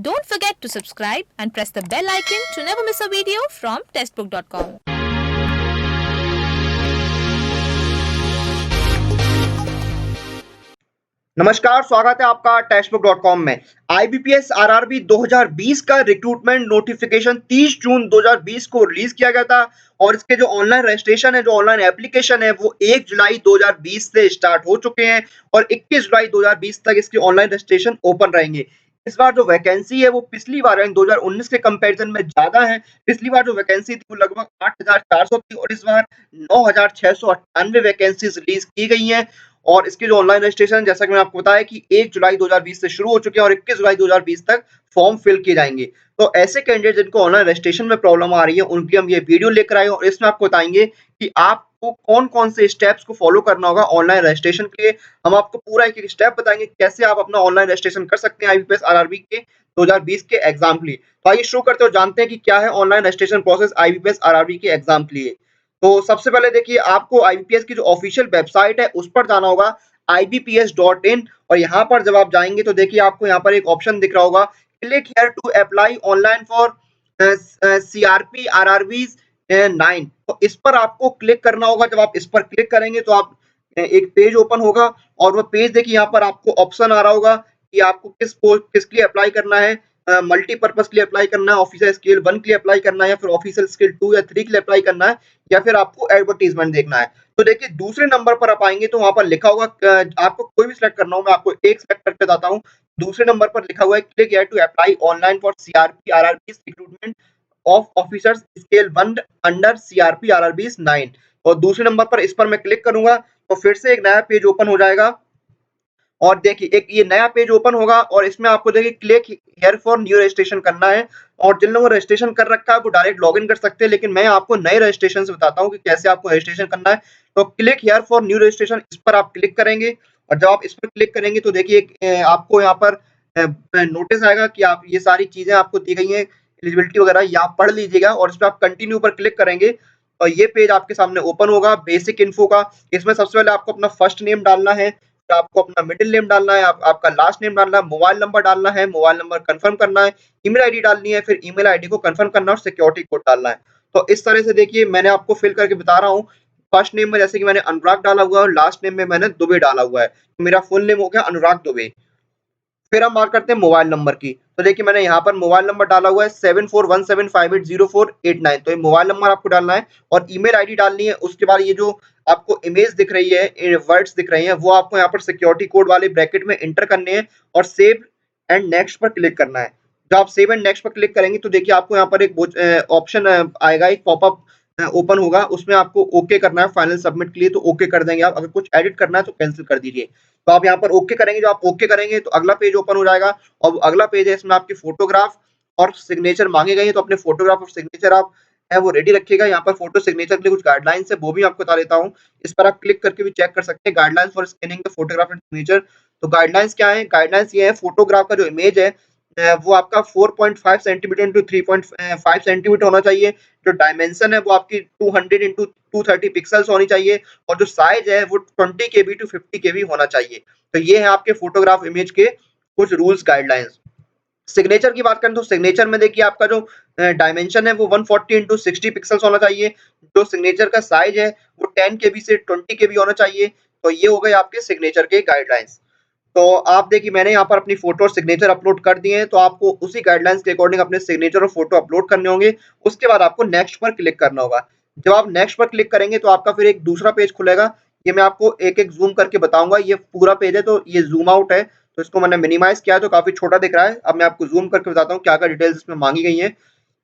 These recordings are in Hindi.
Don't forget to subscribe and press the bell icon to never miss a video from testbook.com. नमस्कार, स्वागत है आपका टेस्टबुक.com में। आईबीपीएस आरआरबी 2020 का रिक्रूटमेंट नोटिफिकेशन 30 जून 2020 को रिलीज किया गया था और इसके जो ऑनलाइन रजिस्ट्रेशन है, जो ऑनलाइन एप्लीकेशन है, वो 1 जुलाई 2020 से स्टार्ट हो चुके हैं और 21 जुलाई 2020 तक इसके ऑनलाइन रजिस्ट्रेशन ओपन रहेंगे। इस बार जो वैकेंसी है वो पिछली बार यानी 2019 के कंपैरिजन में ज्यादा है। पिछली बार जो वैकेंसी थी वो लगभग 8,400 थी और इस बार 9,698 वैकेंसीज रिलीज की गई हैं और इसके जो ऑनलाइन रजिस्ट्रेशन जैसा कि मैंने आपको बताया कि 1 जुलाई 2020 से शुरू हो चुके हैं और 21 जुलाई 2020 तक फॉर्म फिल किए जाएंगे। तो ऐसे कैंडिडेट जिनको ऑनलाइन रजिस्ट्रेशन में प्रॉब्लम आ रही है उनकी हम ये वीडियो लेकर आए और इसमें आपको बताएंगे कि आपको कौन-कौन से स्टेप्स को फॉलो करना होगा ऑनलाइन रजिस्ट्रेशन के लिए। हम आपको पूरा एक-एक स्टेप बताएंगे कैसे आप अपना ऑनलाइन रजिस्ट्रेशन कर सकते हैं आईबीपीएस आरआरबी के 2020 के एग्जाम के लिए। तो आइए शुरू करते हैं और जानते हैं कि क्या है online registration process IBPS RRB के एग्जाम के लिए। तो सबसे पहले देखिए आपको आईबीपीएस की जो ऑफिशियल वेबसाइट है उस पर जाना होगा ibps.in और यहाँ पर जब आप जाएंगे तो देखिए आपको यहाँ पर एक ऑप्शन दिख रहा होगा click here to apply online for CRP RRBs 9। तो इस पर आपको क्लिक करना होगा। जब आप इस पर क्लिक करेंगे तो आप एक पेज ओपन होगा और वो पेज देखिए यहाँ पर आपको ऑप्शन आ रहा होगा कि आपको किस पोस्ट किसके लिए अप्लाई करना है। मल्टीपर्पज के लिए अप्लाई करना है, ऑफिसर स्केल 1 के लिए अप्लाई करना है या फिर ऑफिसर स्केल 2 या 3 के लिए अप्लाई करना है या फिर आपको एडवर्टाइजमेंट देखना है। तो देखिए दूसरे नंबर पर आप आएंगे तो वहां पर लिखा होगा आपको कोई भी सिलेक्ट करना हो, मैं आपको एक सिलेक्ट करके बताता हूँ। दूसरे नंबर पर लिखा हुआ है click here to apply online for CRP RRB recruitment of officers scale 1 under CRP RRB 9 और दूसरे नंबर पर इस पर मैं क्लिक करूंगा तो फिर से एक नया पेज ओपन हो जाएगा और देखिए एक ये नया पेज ओपन होगा और इसमें आपको देखिए click here for new registration करना है और जिन लोगों ने रजिस्ट्रेशन कर रखा है वो डायरेक्ट लॉगिन कर सकते हैं, लेकिन मैं आपको नए रजिस्ट्रेशन से बताता हूँ कि कैसे आपको रजिस्ट्रेशन करना है। तो click here for new registration इस पर आप क्लिक करेंगे और जब आप इस पर क्लिक करेंगे तो देखिए आपको यहाँ पर नोटिस आएगा कि आप ये सारी चीजें आपको दी गई हैं, एलिजिबिलिटी वगैरह, ये आप पढ़ लीजिएगा और इस पर आप कंटिन्यू पर क्लिक करेंगे और ये पेज आपके सामने ओपन होगा बेसिक इन्फो का। इसमें सबसे पहले आपको अपना फर्स्ट नेम डालना है, तो आपको अपना मिडिल नेम डालना है, आपका लास्ट नेम डालना है, मोबाइल नंबर डालना है, मोबाइल नंबर कंफर्म करना है, ईमेल आईडी डालनी है, फिर ईमेल आईडी को कंफर्म करना है और सिक्योरिटी कोड डालना है। तो इस तरह से देखिए मैंने आपको फिल करके बता रहा हूँ। फर्स्ट नेम में जैसे कि मैंने अनुराग डाला हुआ है और लास्ट नेम में मैंने दुबे डाला हुआ है, तो मेरा फुल नेम हो गया अनुराग दुबे। फिर हम बात करते हैं मोबाइल नंबर की। तो देखिए मैंने यहाँ पर मोबाइल नंबर डाला हुआ है 7417580489, तो ये मोबाइल नंबर आपको डालना है और ईमेल आईडी डालनी है। उसके बाद ये जो आपको इमेज दिख रही है, वर्ड्स दिख रही हैं, वो आपको यहाँ पर सिक्योरिटी कोड वाले ब्रैकेट में एंटर करने हैं और सेव एंड नेक्स्ट पर क्लिक करना है। जब आप सेव एंड नेक्स्ट पर क्लिक करेंगे तो देखिए आपको यहाँ पर एक ऑप्शन आएगा, एक पॉपअप ओपन होगा, उसमें आपको ओके करना है फाइनल सबमिट के लिए, तो ओके कर देंगे आप। अगर कुछ एडिट करना है तो कैंसिल कर दीजिए। तो आप यहाँ पर ओके करेंगे, जो आप ओके करेंगे तो अगला पेज ओपन हो जाएगा और अगला पेज है इसमें आपकी फोटोग्राफ और सिग्नेचर मांगे गए हैं, तो अपने फोटोग्राफ और सिग्नेचर आप है वो रेडी रखिएगा। यहाँ पर फोटो सिग्नेचर के लिए कुछ गाइडलाइंस है वो भी आपको बता देता हूँ, इस पर आप क्लिक करके भी चेक कर सकते हैं। Guidelines for scanning the photograph and signature. तो गाइडलाइंस क्या है? गाइडलाइंस ये है फोटोग्राफ का जो इमेज है वो आपका 4.5 सेंटीमीटर इंटू 3.5 सेंटीमीटर होना चाहिए। जो डायमेंशन है वो आपकी 200 इंटू 230 पिक्सल्स होनी चाहिए और जो साइज है वो 20 केबी टू 50 केबी होना चाहिए। तो ये है आपके फोटोग्राफ इमेज के कुछ रूल्स गाइडलाइंस। सिग्नेचर की बात करें तो सिग्नेचर में देखिए आपका जो डायमेंशन है वो 140 इंटू 60 पिक्सल्स होना चाहिए। जो सिग्नेचर का साइज है वो 10 केबी से 20 केबी होना चाहिए। तो ये हो गए आपके सिग्नेचर के गाइडलाइंस। तो आप देखिए मैंने यहाँ पर अपनी फोटो और सिग्नेचर अपलोड कर दिए हैं, तो आपको उसी गाइडलाइंस के अकॉर्डिंग अपने सिग्नेचर और फोटो अपलोड करने होंगे। उसके बाद आपको नेक्स्ट पर क्लिक करना होगा। जब आप नेक्स्ट पर क्लिक करेंगे तो आपका फिर एक दूसरा पेज खुलेगा। ये मैं आपको एक एक जूम करके बताऊंगा। ये पूरा पेज है तो ये जूम आउट है, तो इसको मैंने मिनिमाइज किया है तो काफी छोटा दिख रहा है। अब मैं आपको जूम करके बताता हूँ क्या क्या डिटेल्स इसमें मांगी गई है।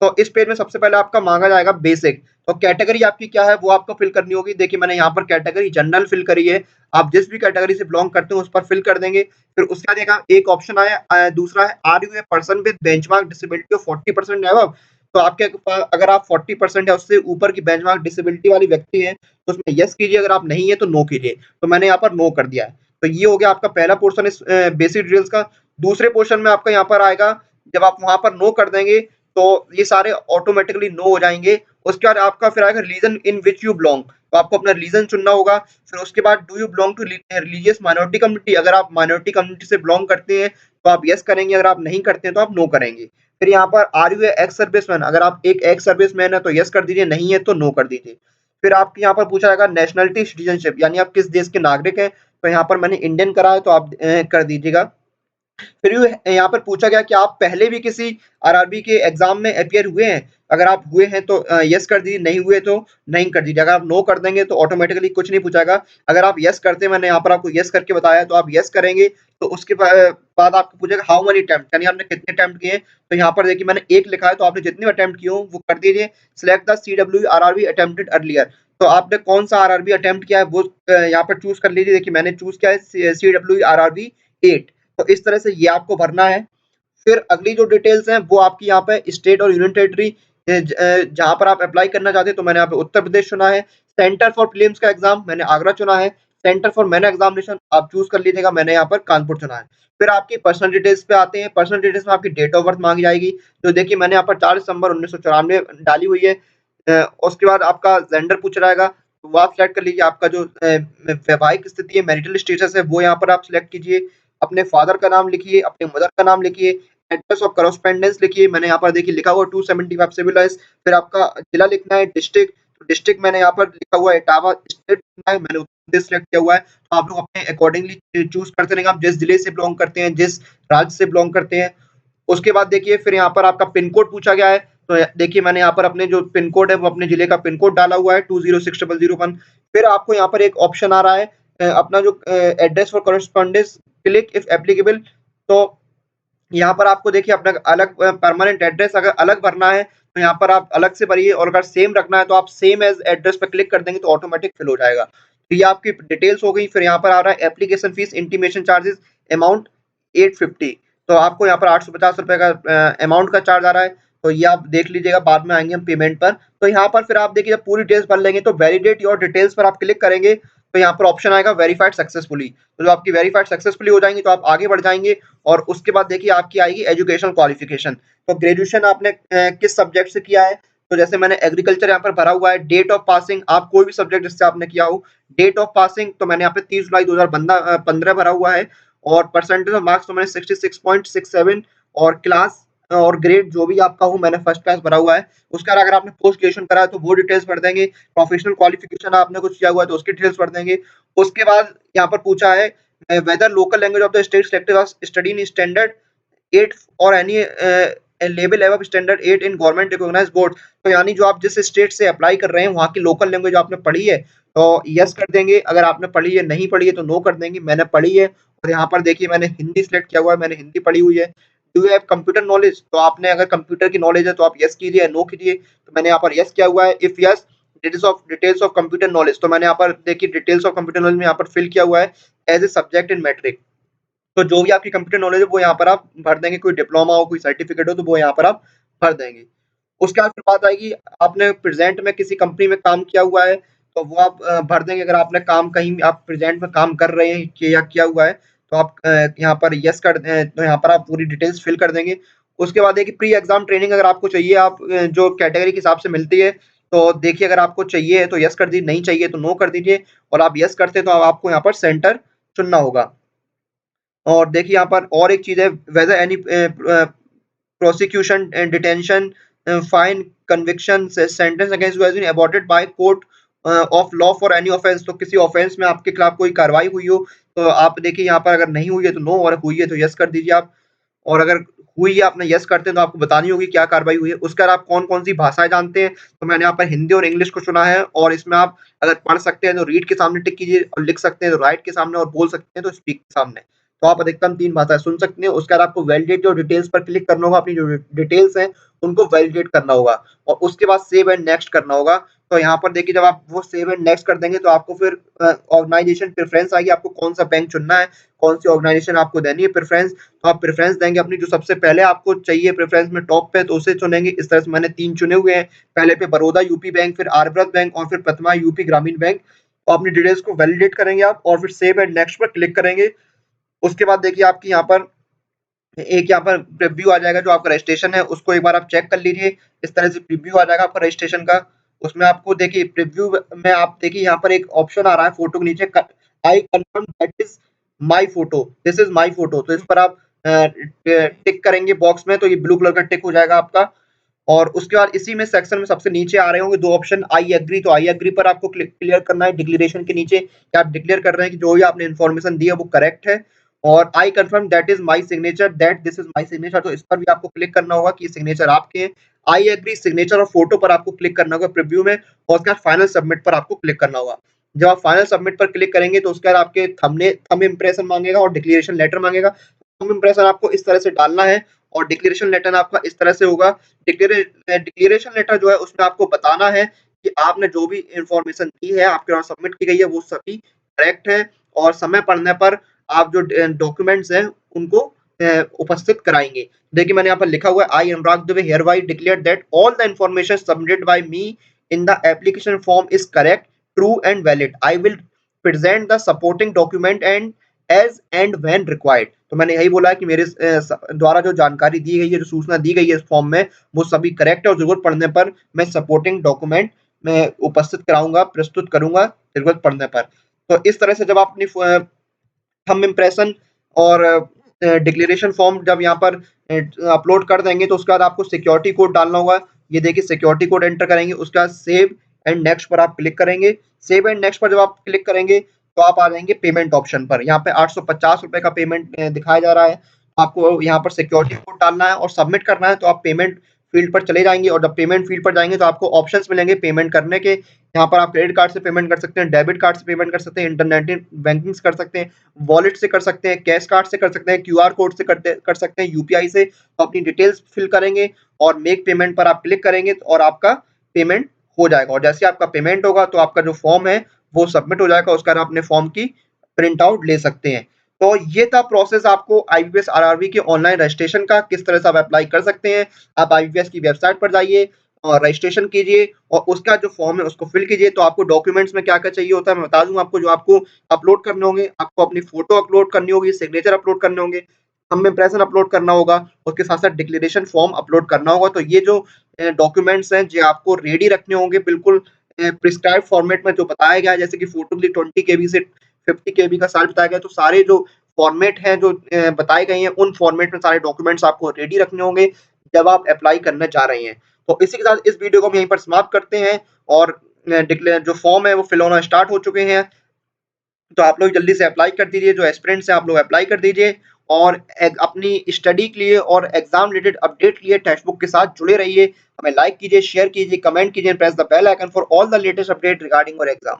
तो इस पेज में सबसे पहले आपका मांगा जाएगा बेसिक। तो कैटेगरी आपकी क्या है वो आपको फिल करनी होगी। देखिए मैंने यहाँ पर कैटेगरी जनरल फिल करी है, आप जिस भी कैटेगरी से बिलोंग करते हो उस पर फिल कर देंगे। फिर उसके बाद एक ऑप्शन आया, दूसरा है are you a person with benchmark disability of 40% above. तो आपके अगर आप 40% या उससे ऊपर की बेंचमार्क डिसेबिलिटी वाली व्यक्ति है तो उसमें यस कीजिए, अगर आप नहीं है तो नो कीजिए। तो मैंने यहाँ पर नो कर दिया है। तो ये हो गया आपका पहला पोर्शन इस बेसिक डिटेल्स का। दूसरे पोर्शन में आपका यहाँ पर आएगा, जब आप वहां पर नो कर देंगे तो ये सारे ऑटोमेटिकली नो हो जाएंगे। उसके बाद आपका फिर आएगा region in which you belong, तो आपको अपना रीजन चुनना होगा। फिर उसके बाद do you belong to religious minority community, अगर आप माइनॉरिटी कम्युनिटी से बिलोंग करते हैं तो आप यस करेंगे, अगर आप नहीं करते हैं तो आप नो करेंगे। फिर यहाँ पर are you a ex serviceman, अगर आप एक एक्स सर्विसमैन है तो यस कर दीजिए, नहीं है तो नो कर दीजिए। फिर आपके यहाँ पर पूछा जाएगा नेशनलिटी सिटीजनशिप, यानी आप किस देश के नागरिक हैं, तो यहाँ पर मैंने इंडियन करा है तो आप कर दीजिएगा। फिर यहाँ पर पूछा गया कि आप पहले भी किसी आरआरबी के एग्जाम में अपीयर हुए हैं, अगर आप हुए हैं तो यस कर दीजिए, नहीं हुए तो नहीं कर दीजिए। अगर आप नो कर देंगे तो ऑटोमेटिकली कुछ नहीं पूछाएगा। अगर आप यस करते हैं, मैंने यहाँ पर आपको यस करके बताया, तो आप यस करेंगे तो उसके बाद आपको पूछेगा हाउ मेनी अटेम्प्ट, यानी आपने कितने अटेम्प्ट किए। तो यहाँ पर देखिए मैंने एक लिखा है, तो आपने जितने अटेम्प्ट किए हो वो कर दीजिए। Select the CW RRB attempted earlier, तो आपने कौन सा आरआरबी अटेम्प्ट किया है वो यहाँ पर चूज कर लीजिए। देखिए मैंने चूज किया है CW आरआरबी 8, तो इस तरह से ये आपको भरना है। फिर अगली जो डिटेल्स हैं वो आपकी यहाँ पे स्टेट और यूनियन टेरिटरी जहाँ पर आप अप्लाई करना चाहते हैं, तो मैंने यहाँ पे उत्तर प्रदेश चुना है। सेंटर फॉर प्रीलिम्स का एग्जाम मैंने आगरा चुना है। सेंटर फॉर मेन एग्जामिनेशन आप चूज कर लीजिएगा, मैंने यहाँ पर कानपुर चुना है। फिर आपकी पर्सनल डिटेल्स पे आते हैं। पर्सनल डिटेल्स में आपकी डेट ऑफ बर्थ मांगी जाएगी, तो देखिए मैंने यहाँ पर 4 दिसंबर 1994 डाली हुई है। उसके बाद आपका जेंडर पूछा जाएगा, तो वो आप सिलेक्ट कर लीजिए। आपका जो वैवाहिक स्थिति है, मैरिटल स्टेटस है, वो यहाँ पर आप सिलेक्ट कीजिए। अपने फादर का नाम लिखिए, अपने मदर का नाम लिखिए, एड्रेस ऑफ कॉरेस्पोंडेंस लिखिए, मैंने यहाँ पर देखिए लिखा हुआ 275 सिविल लाइन्स। फिर आपका जिला लिखना है, डिस्ट्रिक्ट, तो डिस्ट्रिक्ट मैंने यहाँ पर लिखा हुआ है इटावा। स्टेट लिखना है, मैंने उत्तर प्रदेश सिलेक्ट किया हुआ है। तो आप लोग अपने अकॉर्डिंगली चूज करते रहेंगे, आप जिस जिले से बिलोंग करते हैं, जिस राज्य से बिलोंग करते हैं। उसके बाद देखिए फिर यहाँ पर आपका पिन कोड पूछा गया है, तो देखिए मैंने यहाँ पर अपने जो पिन कोड है वो अपने जिले का पिन कोड डाला हुआ है 206001। फिर आपको यहाँ पर एक ऑप्शन आ रहा है अपना जो address for correspondence click if applicable, तो यहाँ पर आपको देखिए अपना अलग परमानेंट एड्रेस अगर अलग भरना है तो यहाँ पर आप अलग से भरिए, और अगर सेम रखना है तो आप सेम एज एड्रेस पर क्लिक कर देंगे तो ऑटोमेटिक फिल हो जाएगा। तो ये आपकी डिटेल्स हो गई। फिर यहाँ पर आ रहा है application fees intimation charges amount 850, तो आपको यहाँ पर 850 रुपए का अमाउंट का चार्ज आ रहा है, तो ये आप देख लीजिएगा, बाद में आएंगे हम पेमेंट पर। तो यहाँ पर फिर आप देखिए जब पूरी डिटेल्स भर लेंगे तो वैलिडेट योर डिटेल्स पर आप क्लिक करेंगे, तो यहाँ पर ऑप्शन आएगा वेरीफाइड सक्सेसफुली, तो जो आपकी वेरीफाइड सक्सेसफुली हो जाएंगी तो आप आगे बढ़ जाएंगे। और उसके बाद देखिए आपकी आएगी एजुकेशन क्वालिफिकेशन, तो ग्रेजुएशन आपने किस सब्जेक्ट से किया है, तो जैसे मैंने एग्रीकल्चर यहाँ पर भरा हुआ है। डेट ऑफ पासिंग आप कोई भी सब्जेक्ट जिससे आपने किया हो। डेट ऑफ पासिंग तो मैंने यहाँ पे 30 जुलाई 2015 भरा हुआ है, और परसेंटेज ऑफ मार्क्स तो मैंने 66.67, और क्लास और ग्रेड जो भी आपका हो मैंने फर्स्ट क्लास भरा हुआ है। उसके बाद अगर आपने पोस्ट ग्रेजुएशन करा है तो वो डिटेल्स भर देंगे। प्रोफेशनल क्वालिफिकेशन आपने कुछ किया हुआ है तो उसकी डिटेल्स भर देंगे। उसके बाद यहाँ पर पूछा है whether local language of the state selected was study in standard 8 और any level above standard 8 in government recognised board, तो यानी जो आप जिस स्टेट से अप्लाई कर रहे हैं वहाँ की लोकल लैंग्वेज आपने पढ़ी है तो यस कर देंगे, अगर आपने पढ़ी है नहीं पढ़ी है तो नो कर देंगे। मैंने पढ़ी है, और यहाँ पर देखिए मैंने हिंदी सिलेक्ट किया हुआ है, मैंने हिंदी पढ़ी हुई है। Do you have computer knowledge, तो आपने अगर कंप्यूटर की नॉलेज है तो आप यस कीजिए, नो कीजिए, तो मैंने यहाँ पर यस किया हुआ है। If yes details of computer knowledge, तो मैंने यहाँ पर देखिए डिटेल्स ऑफ कंप्यूटर नॉलेज में यहाँ पर फिल किया हुआ है as a subject in matric, तो जो भी आपकी कंप्यूटर नॉलेज है वो यहाँ पर आप भर देंगे। कोई डिप्लोमा हो, कोई सर्टिफिकेट हो, तो वो यहाँ पर आप भर देंगे। उसके बाद फिर बात आएगी आपने प्रेजेंट में किसी कंपनी में काम किया हुआ है तो वो आप भर देंगे। अगर आपने काम कहीं आप प्रेजेंट में काम कर रहे हैं या किया हुआ है तो आप यहाँ पर यस कर तो यहाँ पर आप पूरी डिटेल्स फिल कर देंगे। उसके बाद देखिए प्री एग्जाम ट्रेनिंग अगर आपको चाहिए, आप जो कैटेगरी के हिसाब से मिलती है, तो देखिए अगर आपको चाहिए है तो यस कर दीजिए, नहीं चाहिए तो नो कर दीजिए। और आप यस करते हैं तो आपको यहाँ पर सेंटर चुनना होगा। और देखिए यहाँ पर और एक चीज़ है, whether any prosecution and detention fine conviction sentence against you has been aborted by court of law for any offence, तो किसी ऑफेंस में आपके खिलाफ कोई कार्रवाई हुई हो तो आप देखिए यहाँ पर अगर नहीं हुई है तो नो, और हुई है तो यस कर दीजिए आप। और अगर हुई है आपने यस करते हैं तो आपको बतानी होगी क्या कार्रवाई हुई है। उसके बाद आप कौन-कौन सी भाषाएँ जानते हैं, तो मैंने यहाँ पर हिंदी और इंग्लिश को चुना है, और इसमें आप अगर पढ़ सकते हैं तो रीड के सामने टिक कीजिए, और लिख सकते हैं तो राइट के सामने, और बोल सकते हैं तो स्पीक के सामने। तो आप अधिकतम 3 भाषाएँ सुन सकते हैं। उसके बाद आपको वैलिडेट योर डिटेल्स पर क्लिक करना होगा, अपनी जो डिटेल्स हैं उनको वैलिडेट करना होगा, और उसके बाद सेव एंड नेक्स्ट करना होगा। तो यहाँ पर देखिए जब आप वो सेव एंड नेक्स्ट कर देंगे तो आपको फिर ऑर्गेनाइजेशन प्रेफ़रेंस आएगी, आपको कौन-सा बैंक चुनना है, कौन-सी ऑर्गेनाइजेशन आपको देनी है प्रेफ़रेंस, तो आप प्रेफ़रेंस देंगे अपनी जो सबसे पहले आपको चाहिए प्रेफ़रेंस में टॉप पे, तो उसे चुनेंगे। इस तरह से मैंने 3 चुने हुए हैं, पहले पे बड़ौदा यूपी बैंक, फिर आर्यव्रत बैंक और फिर प्रथमा यूपी ग्रामीण बैंक। तो अपनी डिटेल्स को वैलिडेट करेंगे आप, और फिर सेव एंड नेक्स्ट पर क्लिक करेंगे। उसके बाद देखिए आपकी यहाँ पर एक यहाँ पर प्रीव्यू आ जाएगा, जो आपका रजिस्ट्रेशन है उसको एक बार आप चेक कर लीजिए। इस तरह से प्रीव्यू आ जाएगा आपका रजिस्ट्रेशन का। उसमें आपको देखिए प्रीव्यू में आप देखिए यहाँ पर एक ऑप्शन आ रहा है फोटो के नीचे, I confirm that is my photo, this is my photo, तो इस पर आप टिक करेंगे बॉक्स में तो ये ब्लू कलर का टिक हो जाएगा आपका। और उसके बाद इसी में सेक्शन में सबसे नीचे आ रहे होंगे 2 ऑप्शन, आई एग्री, तो आई एग्री पर आपको क्लियर करना है डिक्लेरेशन के नीचे, कि आप डिक्लेयर कर रहे हैं कि जो भी आपने इन्फॉर्मेशन दी है वो करेक्ट है। और I confirm that is my signature, that this is my signature, तो इस पर भी आपको क्लिक करना होगा कि ये सिग्नेचर आपके हैं। आई एग्री, सिग्नेचर और फोटो पर आपको क्लिक करना होगा प्रीव्यू में, और उसके बाद फाइनल सबमिट पर आपको क्लिक करना होगा। जब आप फाइनल सबमिट पर क्लिक करेंगे तो उसके बाद आपके थंब इम्प्रेशन मांगेगा और डिक्लेरेशन लेटर मांगेगा। थंब इम्प्रेशन आपको इस तरह से डालना है और डिक्लेरेशन लेटर आपका इस तरह से होगा। डिक्लेरेशन लेटर जो है उसमें आपको बताना है कि आपने जो भी इंफॉर्मेशन दी है, आपके द्वारा सबमिट की गई है, वो सभी करेक्ट है, और समय पड़ने पर आप जो डॉक्यूमेंट्स हैं उनको उपस्थित कराएंगे। देखिए मैंने यहाँ पर लिखा हुआ है, आई अनुराग Dubey hereby declare that all the information submitted by me in the application form is correct, true and valid. I will present the supporting document and as and when required. तो मैंने यही बोला है कि मेरे द्वारा जो जानकारी दी गई है, जो सूचना दी गई है इस फॉर्म में, वो सभी करेक्ट है, और जरूरत पड़ने पर मैं सपोर्टिंग डॉक्यूमेंट मैं उपस्थित कराऊंगा, प्रस्तुत करूंगा जरूरत पड़ने पर। तो इस तरह से जब आप अपनी थंब इम्प्रेशन और डिक्लेरेशन फॉर्म जब यहाँ पर अपलोड कर देंगे तो उसके बाद आपको सिक्योरिटी कोड डालना होगा। ये देखिए सिक्योरिटी कोड एंटर करेंगे, उसके बाद सेव एंड नेक्स्ट पर आप क्लिक करेंगे। सेव एंड नेक्स्ट पर जब आप क्लिक करेंगे तो आप आ जाएंगे पेमेंट ऑप्शन पर। यहाँ पे 850 रुपए का पेमेंट दिखाया जा रहा है। आपको यहाँ पर सिक्योरिटी कोड डालना है और सबमिट करना है, तो आप पेमेंट फील्ड पर चले जाएंगे, और जब पेमेंट फील्ड पर जाएंगे तो आपको ऑप्शंस मिलेंगे पेमेंट करने के। यहाँ पर आप क्रेडिट कार्ड से पेमेंट कर सकते हैं, डेबिट कार्ड से पेमेंट कर सकते हैं, इंटरनेट बैंकिंग कर सकते हैं, वॉलेट से कर सकते हैं, कैश कार्ड से कर सकते हैं, क्यूआर कोड से कर सकते हैं, यूपीआई से। तो अपनी डिटेल्स फिल करेंगे और मेक पेमेंट पर आप क्लिक करेंगे और आपका पेमेंट हो जाएगा। और जैसे आपका पेमेंट होगा तो आपका जो फॉर्म है वो सबमिट हो जाएगा, उसका आप अपने फॉर्म की प्रिंट आउट ले सकते हैं। तो ये था प्रोसेस आपको आईबीपीएस आरआरबी के ऑनलाइन रजिस्ट्रेशन का, किस तरह से आप अप्लाई कर सकते हैं। आप आईबीपीएस की वेबसाइट पर जाइए और रजिस्ट्रेशन कीजिए, और उसका जो फॉर्म है उसको फिल कीजिए। तो आपको डॉक्यूमेंट्स में क्या-क्या चाहिए होता है मैं बता दूँ आपको, जो आपको अपलोड करने होंगे। आपको अपनी फोटो अपलोड करनी होगी, सिग्नेचर अपलोड करने होंगे, थंब इम्प्रेशन अपलोड करना होगा, उसके साथ-साथ डिक्लेरेशन फॉर्म अपलोड करना होगा। तो ये जो डॉक्यूमेंट्स हैं जो आपको रेडी रखने होंगे बिल्कुल प्रिस्क्राइब फॉर्मेट में जो बताया गया है, जैसे कि फोटो के लिए 20 केबी से 50 केबी का साइज़ बताया गया है। तो सारे जो फॉर्मेट हैं जो बताए गए हैं, उन फॉर्मेट में सारे डॉक्यूमेंट्स आपको रेडी रखने होंगे जब आप अप्लाई करने जा रहे हैं। तो इसी के साथ इस वीडियो को हम यहीं पर समाप्त करते हैं, और डिक्लेयर जो फॉर्म है वो फिल होना स्टार्ट हो चुके हैं। तो आप लोग जल्दी से अप्लाई कर दीजिए, जो एस्पिरेंट्स हैं आप लोग अप्लाई कर दीजिए, और अपनी स्टडी के लिए और एग्जाम रिलेटेड अपडेट के लिए टेक्स्ट बुक के साथ जुड़े रहिए। हमें लाइक कीजिए, शेयर कीजिए, कमेंट कीजिए, press the bell icon for all the latest update regarding your exam.